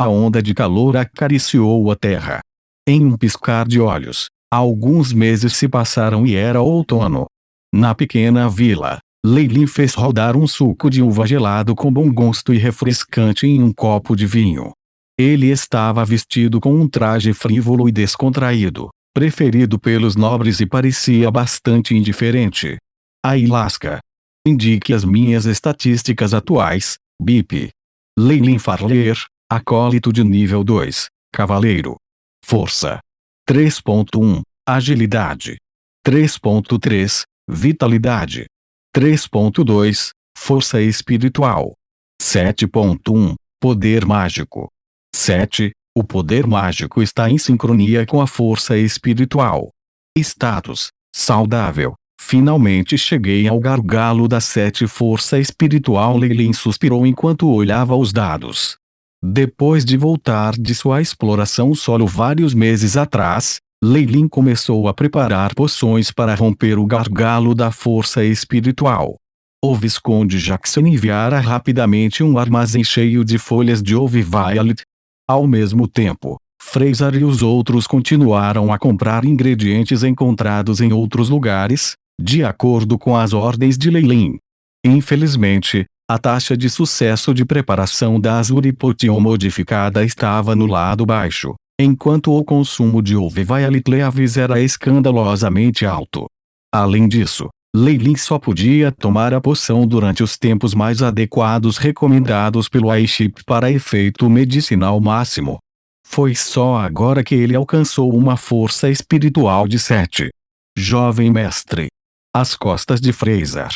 A onda de calor acariciou a terra. Em um piscar de olhos, alguns meses se passaram e era outono. Na pequena vila, Leilin fez rodar um suco de uva gelado com bom gosto e refrescante em um copo de vinho. Ele estava vestido com um traje frívolo e descontraído, preferido pelos nobres, e parecia bastante indiferente. Ailasca. Indique as minhas estatísticas atuais, BIP. Leilin Farler, acólito de nível 2, cavaleiro. Força. 3.1, agilidade. 3.3, vitalidade. 3.2, força espiritual. 7.1, poder mágico. 7. O poder mágico está em sincronia com a força espiritual. Status: saudável. Finalmente cheguei ao gargalo da 7 força espiritual. Leilin suspirou enquanto olhava os dados. Depois de voltar de sua exploração solo vários meses atrás, Leilin começou a preparar poções para romper o gargalo da força espiritual. O Visconde Jackson enviara rapidamente um armazém cheio de folhas de Ove Violet. Ao mesmo tempo, Fraser e os outros continuaram a comprar ingredientes encontrados em outros lugares, de acordo com as ordens de Leilin. Infelizmente, a taxa de sucesso de preparação da Azuri Potion modificada estava no lado baixo, enquanto o consumo de Ove Violet Leavis era escandalosamente alto. Além disso, Leilin só podia tomar a poção durante os tempos mais adequados recomendados pelo Aiship para efeito medicinal máximo. Foi só agora que ele alcançou uma força espiritual de 7. Jovem mestre. Às costas de Fraser.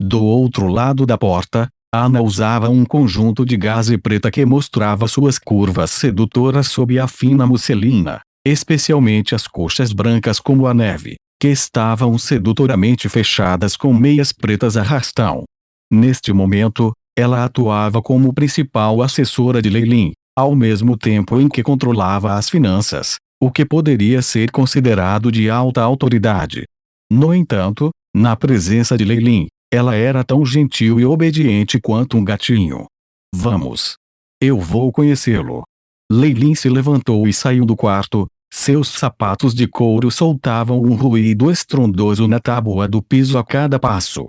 Do outro lado da porta, Ana usava um conjunto de gaze preta que mostrava suas curvas sedutoras sob a fina musselina, especialmente as coxas brancas como a neve, que estavam sedutoramente fechadas com meias pretas a rastão. Neste momento, ela atuava como principal assessora de Leilin, ao mesmo tempo em que controlava as finanças, o que poderia ser considerado de alta autoridade. No entanto, na presença de Leilin, ela era tão gentil e obediente quanto um gatinho. Vamos. Eu vou conhecê-lo. Leilin se levantou e saiu do quarto. Seus sapatos de couro soltavam um ruído estrondoso na tábua do piso a cada passo.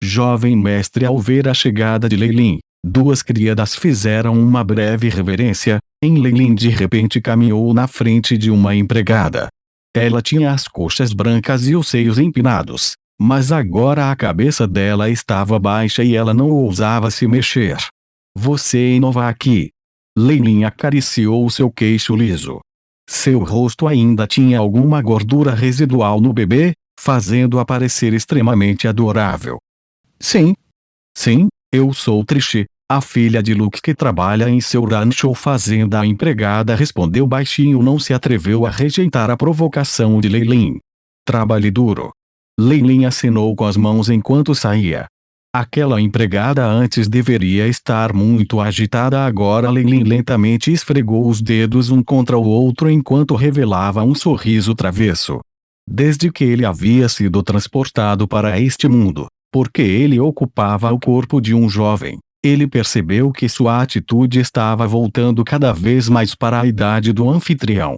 Jovem mestre, ao ver a chegada de Leilin, duas criadas fizeram uma breve reverência. Leilin de repente caminhou na frente de uma empregada. Ela tinha as coxas brancas e os seios empinados, mas agora a cabeça dela estava baixa e ela não ousava se mexer. Você inova aqui. Leilin acariciou seu queixo liso. Seu rosto ainda tinha alguma gordura residual no bebê, fazendo-a parecer extremamente adorável. Sim. Sim, eu sou Trish, a filha de Luke que trabalha em seu rancho ou fazenda. A empregada respondeu baixinho. Não se atreveu a rejeitar a provocação de Leilin. Trabalhe duro. Leilin acenou com as mãos enquanto saía. Aquela empregada antes deveria estar muito agitada agora. Leilin lentamente esfregou os dedos um contra o outro enquanto revelava um sorriso travesso. Desde que ele havia sido transportado para este mundo, porque ele ocupava o corpo de um jovem, ele percebeu que sua atitude estava voltando cada vez mais para a idade do anfitrião.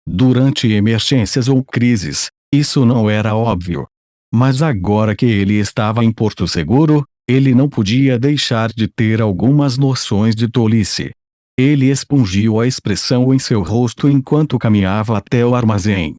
Durante emergências ou crises, isso não era óbvio. Mas agora que ele estava em Porto Seguro, ele não podia deixar de ter algumas noções de tolice. Ele expungiu a expressão em seu rosto enquanto caminhava até o armazém.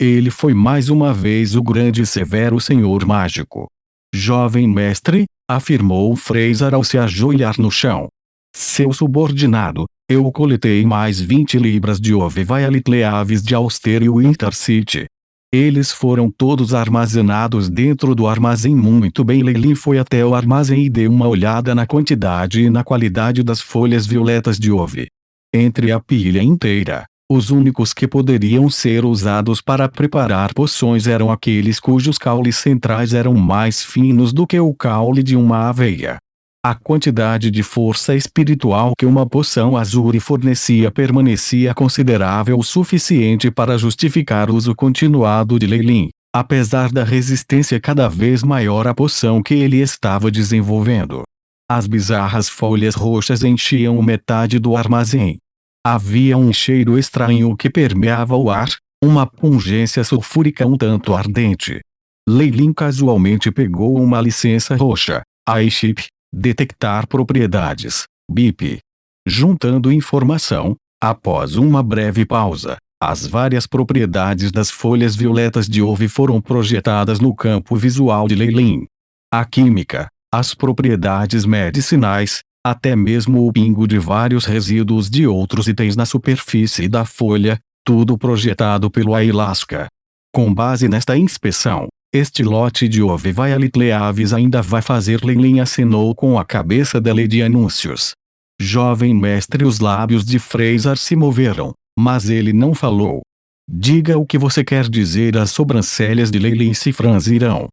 Ele foi mais uma vez o grande e severo senhor mágico. Jovem mestre, afirmou Fraser ao se ajoelhar no chão. Seu subordinado, eu coletei mais 20 libras de Ove Violet Leavis de Auster e Wintercity. Eles foram todos armazenados dentro do armazém. Muito bem. Leilin foi até o armazém e deu uma olhada na quantidade e na qualidade das folhas violetas de Ove. Entre a pilha inteira, os únicos que poderiam ser usados para preparar poções eram aqueles cujos caules centrais eram mais finos do que o caule de uma aveia. A quantidade de força espiritual que uma poção Azuri fornecia permanecia considerável o suficiente para justificar o uso continuado de Leilin, apesar da resistência cada vez maior à poção que ele estava desenvolvendo. As bizarras folhas roxas enchiam metade do armazém. Havia um cheiro estranho que permeava o ar, uma pungência sulfúrica um tanto ardente. Leilin casualmente pegou uma licença roxa, iChip, detectar propriedades, BIP. Juntando informação, após uma breve pausa, as várias propriedades das folhas violetas de ouve foram projetadas no campo visual de Leilin. A química, as propriedades medicinais, até mesmo o pingo de vários resíduos de outros itens na superfície da folha, tudo projetado pelo Ayahuasca. Com base nesta inspeção, este lote de Ove Violet Leaves ainda vai fazer. Leilin acenou com a cabeça da Lady Anúncios. Jovem mestre, os lábios de Fraser se moveram, mas ele não falou. Diga o que você quer dizer. As sobrancelhas de Leilin se franzirão.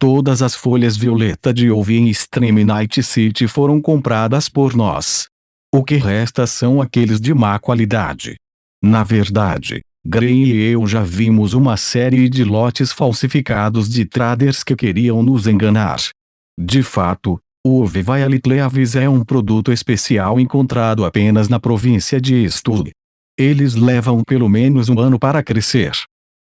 Todas as folhas violeta de Ove em Extreme Night City foram compradas por nós. O que resta são aqueles de má qualidade. Na verdade, Gray e eu já vimos uma série de lotes falsificados de traders que queriam nos enganar. De fato, o Ove Violet Leaves é um produto especial encontrado apenas na província de Stug. Eles levam pelo menos um ano para crescer.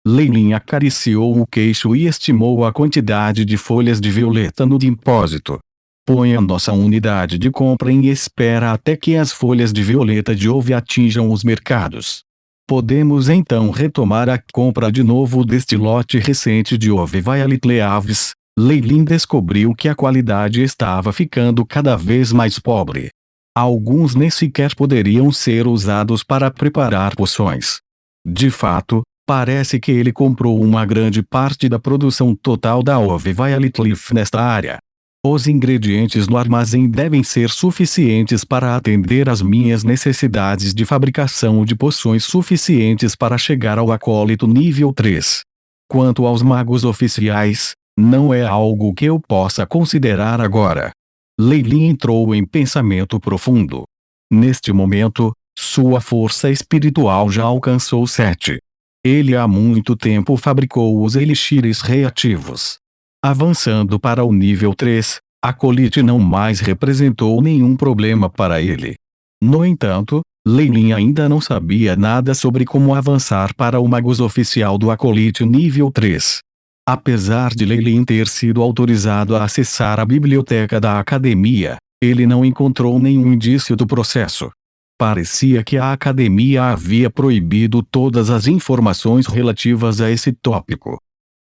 Leilin acariciou o queixo e estimou a quantidade de folhas de violeta no depósito. Ponha nossa unidade de compra em espera até que as folhas de violeta de Ove atinjam os mercados. Podemos então retomar a compra de novo deste lote recente de Ove Violet Leaves. Leilin descobriu que a qualidade estava ficando cada vez mais pobre. Alguns nem sequer poderiam ser usados para preparar poções. De fato, parece que ele comprou uma grande parte da produção total da Ove Violet Leaf nesta área. Os ingredientes no armazém devem ser suficientes para atender às minhas necessidades de fabricação de poções suficientes para chegar ao acólito nível 3. Quanto aos magos oficiais, não é algo que eu possa considerar agora. Leilin entrou em pensamento profundo. Neste momento, sua força espiritual já alcançou 7. Ele há muito tempo fabricou os elixires reativos. Avançando para o nível 3, a colite não mais representou nenhum problema para ele. No entanto, Leilin ainda não sabia nada sobre como avançar para o Magus oficial do acolite nível 3. Apesar de Leilin ter sido autorizado a acessar a biblioteca da academia, ele não encontrou nenhum indício do processo. Parecia que a academia havia proibido todas as informações relativas a esse tópico.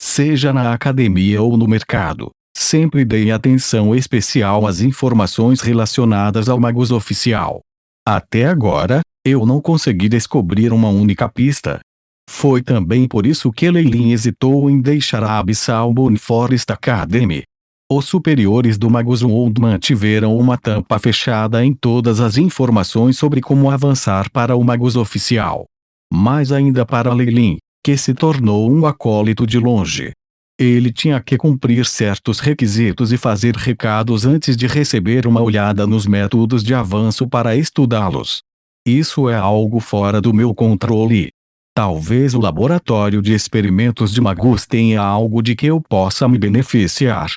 Seja na academia ou no mercado, sempre dei atenção especial às informações relacionadas ao Magus oficial. Até agora, eu não consegui descobrir uma única pista. Foi também por isso que Leilin hesitou em deixar a Abyssal Moon Forest Academy. Os superiores do Magus World mantiveram uma tampa fechada em todas as informações sobre como avançar para o Magus oficial. Mais ainda para Leilin, que se tornou um acólito de longe. Ele tinha que cumprir certos requisitos e fazer recados antes de receber uma olhada nos métodos de avanço para estudá-los. Isso é algo fora do meu controle. Talvez o laboratório de experimentos de Magus tenha algo de que eu possa me beneficiar.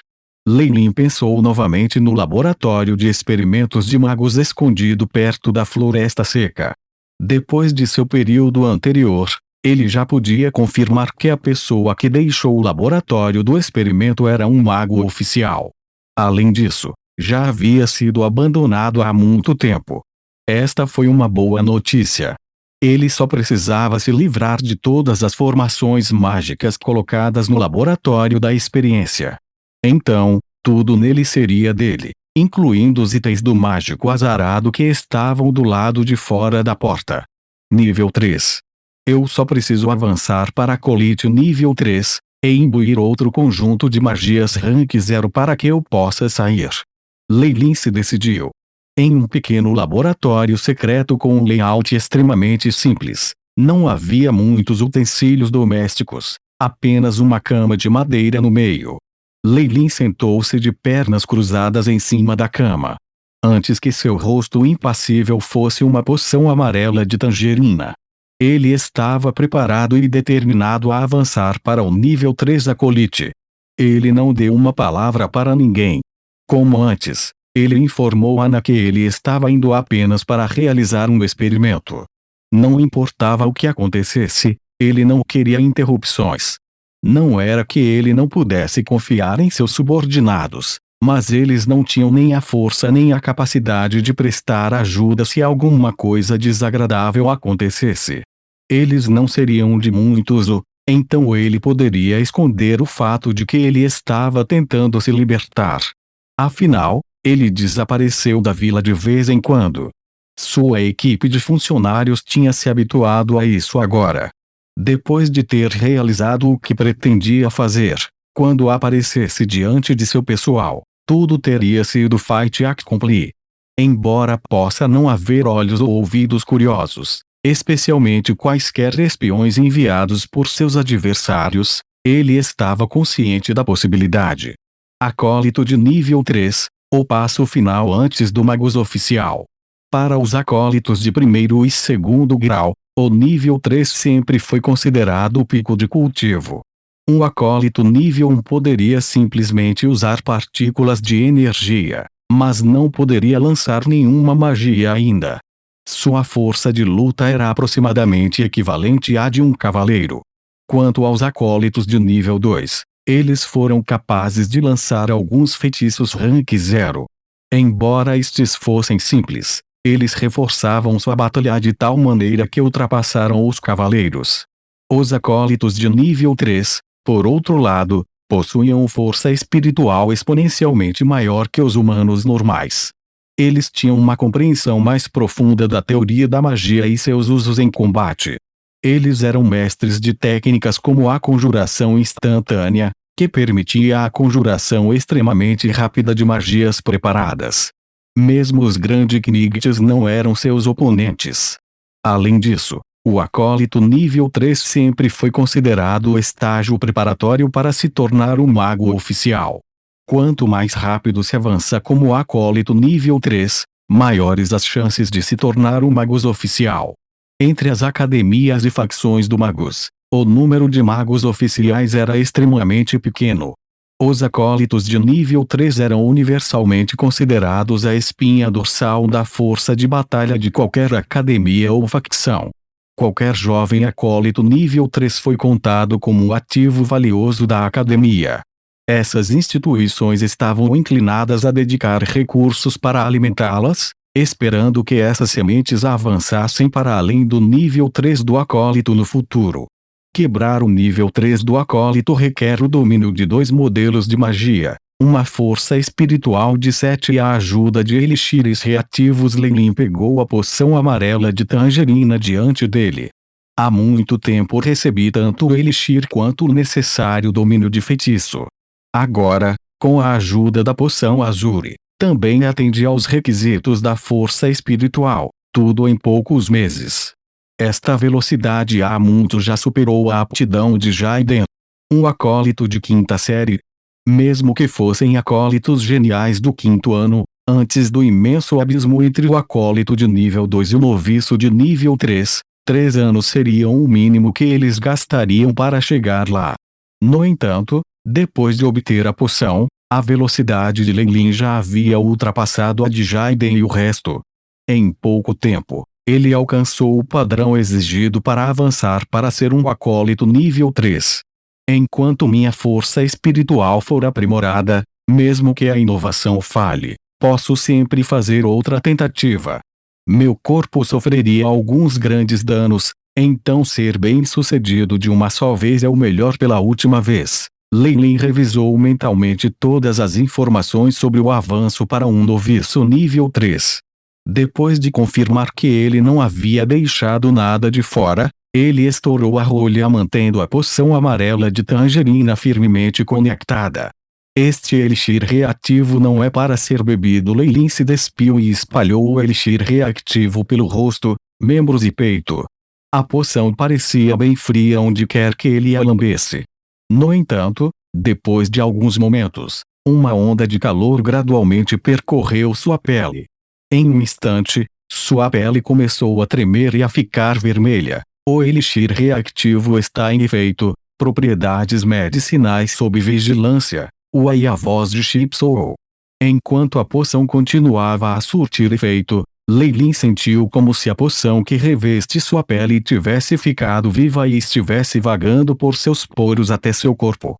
Leilin pensou novamente no laboratório de experimentos de Magus escondido perto da floresta seca. Depois de seu período anterior, ele já podia confirmar que a pessoa que deixou o laboratório do experimento era um mago oficial. Além disso, já havia sido abandonado há muito tempo. Esta foi uma boa notícia. Ele só precisava se livrar de todas as formações mágicas colocadas no laboratório da experiência. Então, tudo nele seria dele, incluindo os itens do mágico azarado que estavam do lado de fora da porta. Nível 3. Eu só preciso avançar para acolite nível 3, e imbuir outro conjunto de magias rank 0 para que eu possa sair. Leilin se decidiu. Em um pequeno laboratório secreto com um layout extremamente simples, não havia muitos utensílios domésticos, apenas uma cama de madeira no meio. Leilin sentou-se de pernas cruzadas em cima da cama. Antes que seu rosto impassível fosse uma poção amarela de tangerina. Ele estava preparado e determinado a avançar para o nível 3 acolite. Ele não deu uma palavra para ninguém. Como antes, ele informou Ana que ele estava indo apenas para realizar um experimento. Não importava o que acontecesse, ele não queria interrupções. Não era que ele não pudesse confiar em seus subordinados, mas eles não tinham nem a força nem a capacidade de prestar ajuda se alguma coisa desagradável acontecesse. Eles não seriam de muito uso, então ele poderia esconder o fato de que ele estava tentando se libertar. Afinal, ele desapareceu da vila de vez em quando. Sua equipe de funcionários tinha se habituado a isso agora. Depois de ter realizado o que pretendia fazer, quando aparecesse diante de seu pessoal, tudo teria sido fait accompli. Embora possa não haver olhos ou ouvidos curiosos, especialmente quaisquer espiões enviados por seus adversários, ele estava consciente da possibilidade. Acólito de nível 3, o passo final antes do Magus oficial. Para os acólitos de primeiro e segundo grau, o nível 3 sempre foi considerado o pico de cultivo. Um acólito nível 1 poderia simplesmente usar partículas de energia, mas não poderia lançar nenhuma magia ainda. Sua força de luta era aproximadamente equivalente à de um cavaleiro. Quanto aos acólitos de nível 2, eles foram capazes de lançar alguns feitiços rank 0. Embora estes fossem simples, eles reforçavam sua batalha de tal maneira que ultrapassaram os cavaleiros. Os acólitos de nível 3, por outro lado, possuíam força espiritual exponencialmente maior que os humanos normais. Eles tinham uma compreensão mais profunda da teoria da magia e seus usos em combate. Eles eram mestres de técnicas como a conjuração instantânea, que permitia a conjuração extremamente rápida de magias preparadas. Mesmo os grandes Knigts não eram seus oponentes. Além disso, o acólito nível 3 sempre foi considerado o estágio preparatório para se tornar um mago oficial. Quanto mais rápido se avança como acólito nível 3, maiores as chances de se tornar um magus oficial. Entre as academias e facções do Magus, o número de magos oficiais era extremamente pequeno. Os acólitos de nível 3 eram universalmente considerados a espinha dorsal da força de batalha de qualquer academia ou facção. Qualquer jovem acólito nível 3 foi contado como um ativo valioso da academia. Essas instituições estavam inclinadas a dedicar recursos para alimentá-las, esperando que essas sementes avançassem para além do nível 3 do acólito no futuro. Quebrar o nível 3 do acólito requer o domínio de 2 modelos de magia, uma força espiritual de 7 e a ajuda de elixires reativos. Leilin pegou a poção amarela de tangerina diante dele. Há muito tempo recebi tanto o elixir quanto o necessário domínio de feitiço. Agora, com a ajuda da poção azure, também atendi aos requisitos da força espiritual, tudo em poucos meses. Esta velocidade há muito já superou a aptidão de Jaiden. Um acólito de 5ª série. Mesmo que fossem acólitos geniais do 5º ano, antes do imenso abismo entre o acólito de nível 2 e o noviço de nível 3, 3 anos seriam o mínimo que eles gastariam para chegar lá. No entanto, depois de obter a poção, a velocidade de Leilin já havia ultrapassado a de Jaiden e o resto. Em pouco tempo, ele alcançou o padrão exigido para avançar para ser um acólito nível 3. Enquanto minha força espiritual for aprimorada, mesmo que a inovação falhe, posso sempre fazer outra tentativa. Meu corpo sofreria alguns grandes danos, então ser bem-sucedido de uma só vez é o melhor pela última vez. Leilin revisou mentalmente todas as informações sobre o avanço para um noviço nível 3. Depois de confirmar que ele não havia deixado nada de fora, ele estourou a rolha mantendo a poção amarela de tangerina firmemente conectada. Este elixir reativo não é para ser bebido. Leilin se despiu e espalhou o elixir reativo pelo rosto, membros e peito. A poção parecia bem fria onde quer que ele a lambesse. No entanto, depois de alguns momentos, uma onda de calor gradualmente percorreu sua pele. Em um instante, sua pele começou a tremer e a ficar vermelha. O elixir reativo está em efeito. Propriedades medicinais sob vigilância. E a voz de Chipsou. Enquanto a poção continuava a surtir efeito, Leilin sentiu como se a poção que reveste sua pele tivesse ficado viva e estivesse vagando por seus poros até seu corpo.